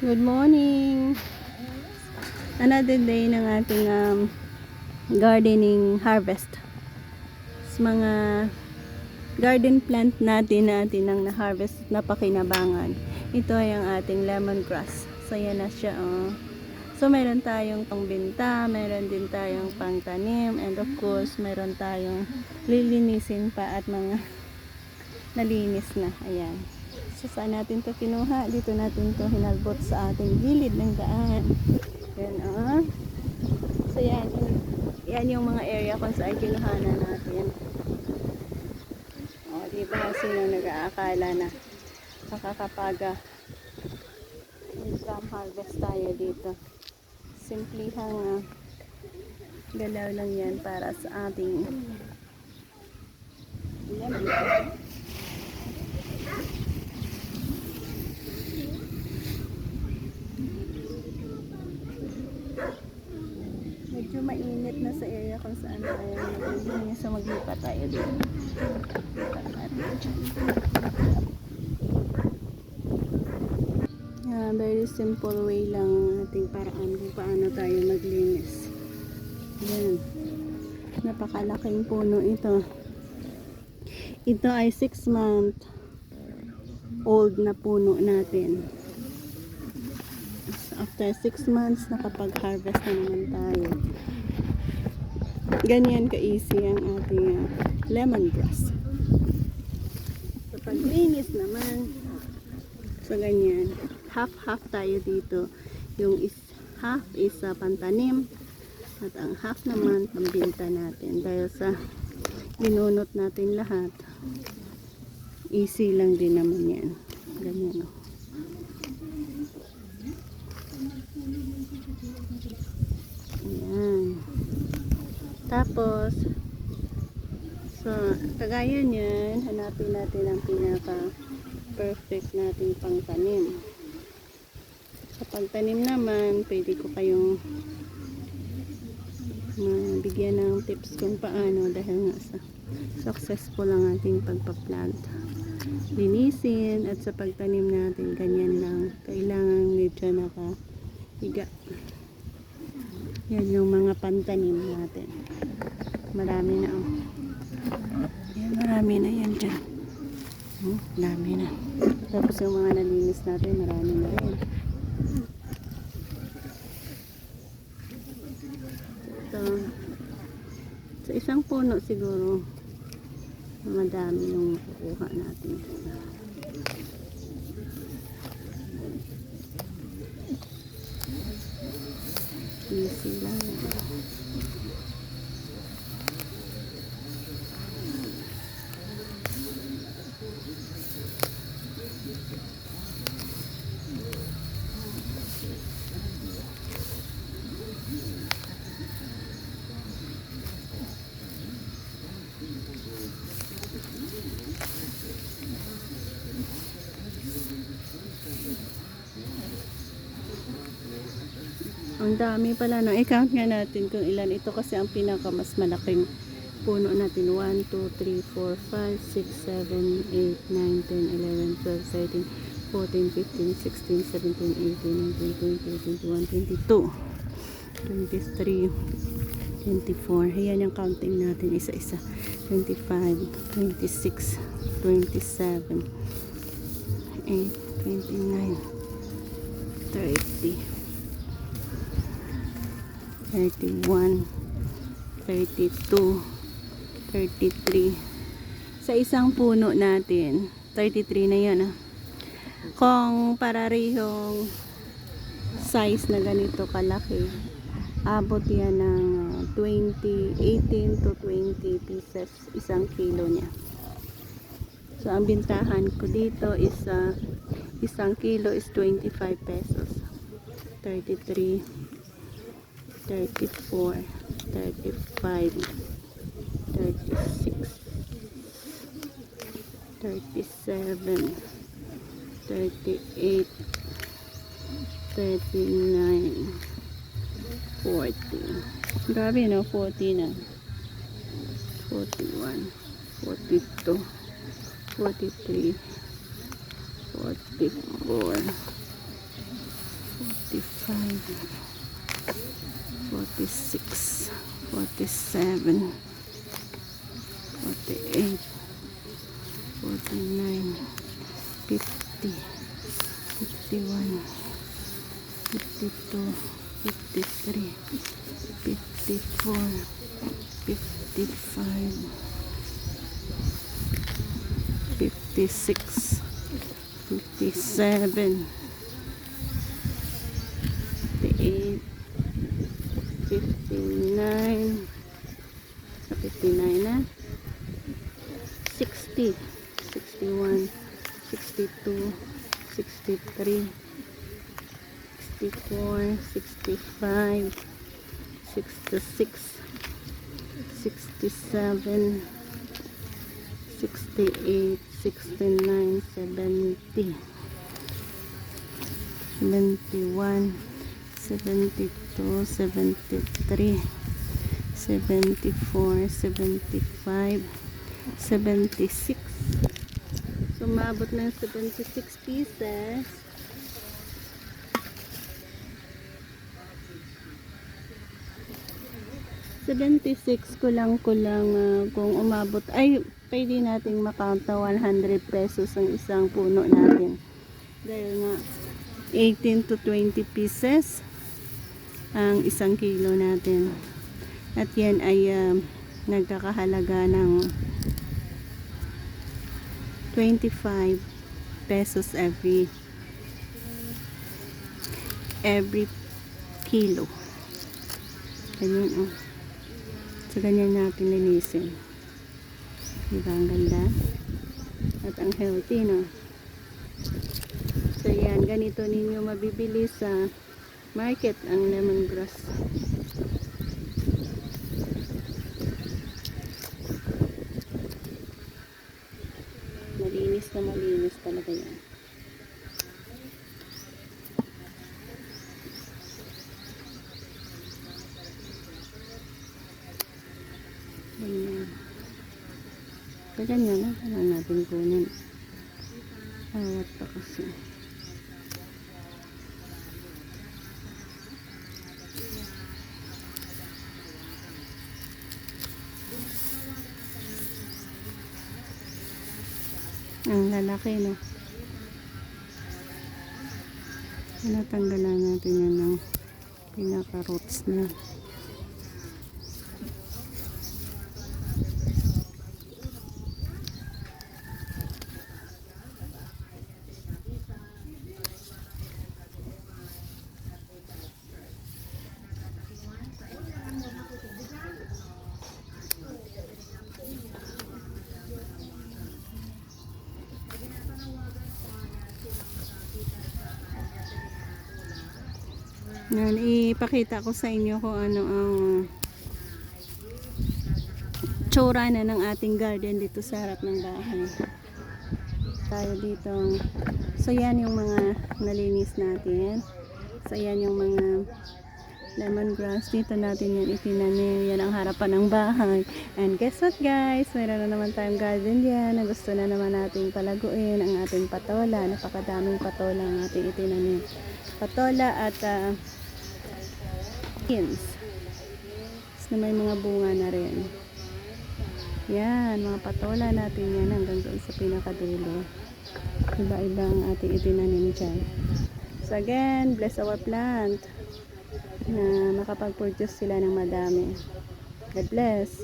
Good morning! Another day ng ating gardening harvest. Sa mga garden plant natin ang na-harvest at napakinabangan. Ito ay ang ating lemongrass. So yan na siya. Oh. So meron tayong pangbenta, meron din tayong pangtanim, and of course meron tayong lilinisin pa at mga nalinis na. Ayan. So saan natin to kinuha? Dito natin to hinalbot sa ating gilid ng daan. Yan So yan yung mga area kung saan kinuhanan natin. O diba, sino nag-aakala na makakapaga income harvest tayo dito. Simplihang galaw lang yan para sa ating medyo mainit na sa area kung saan tayo nag-iinit, so maglipat tayo dito. Very simple way lang ating paraan kung paano tayo maglinis. Yan. Napakalaking puno ito. Ito ay 6-month old na puno natin. After 6 months, nakapag-harvest na naman tayo. Ganyan ka-easy ang ating lemongrass. So, paglinis naman, so ganyan. Half-half tayo dito. Yung half is pantanim, at ang half naman pambinta natin. Dahil sa binunot natin lahat, easy lang din naman yan. Ganyan o. Ayan. Tapos, so, kagaya niyan, hanapin natin ang pinaka-perfect nating pangtanim. Sa pagtanim naman, pwede ko kayong bigyan ng tips kung paano dahil nga sa successful ang ating pagpa-plant. Linisin at sa pagtanim natin, ganyan lang. Kailangan medyo nakahiga. Yan yung mga pantanim natin. Marami na. Yan, marami na yan dyan. Marami na. Tapos yung mga nalinis natin, marami na rin. Ito. Sa isang puno siguro, madami yung makukuha natin. Easy lang. Ang dami pala, no? I-count nga natin kung ilan. Ito kasi ang pinaka mas malaking puno natin. 1, 2, 3, 4, 5, 6, 7, 8, 9, 10, 11, 12, 13, 14, 15, 16, 17, 18, 19, 20, 21, 22, 23, 24. Ayan yung counting natin isa-isa. 25, 26, 27, 8, 29, 30, 31, 32, 33. Sa isang puno natin, 33 na yun. Kung pararihong size na ganito kalaki, abot yan ng 18 to 20 pieces isang kilo niya. So ang bintahan ko dito is isang kilo is 25 pesos. 33, 34, 35, 36, 37, 38, 39, 40. Grabe, no? 40 na. 41, 42, 43, 44, 46, 47, 48, 49, 50, 51, 52, 53, 54, 55, 56, 57, 58, 59, 59 na, 60, 61, 62, 63, 64, 65, 66, 67, 68, 69, 70, 71, 72, 73, 74, 75, 76. So, maabot na yung 76 pieces. Kulang kung umabot ay pwede nating makount na 100 pesos ang isang puno natin dahil nga 18 to 20 pieces ang isang kilo natin at yan ay nagkakahalaga ng 25 pesos every kilo. Ganyan so ganyan natin linisin. Diba ang ganda? At ang healthy, no? So yan, ganito ninyo mabibili sa market ang lemongrass. Malinis na malinis talaga yan. Ganyan. So ganyan na, kailangan natin kunin. Awat pa kasi. Ang lalaki, no? Natanggalan natin yan ng pinaka-roots na. Yan, ipakita ko sa inyo kung ano ang tsura na ng ating garden dito sa harap ng bahay. Tayo dito. So yan yung mga nalinis natin. So yan yung mga lemongrass. Dito natin yan itinanim. Yan ang harapan ng bahay. And guess what guys? Meron na naman tayong garden yan. Na gusto na naman nating palaguin ang ating patola. Napakadaming patola ang ating itinanim. Patola at beans. So, may mga bunga na rin. Yan, mga patola natin yan hanggang doon sa pinakadulo. Iba-iba ang ating itinanim dyan. So again, bless our plant na makapag-produce sila ng madami. God bless.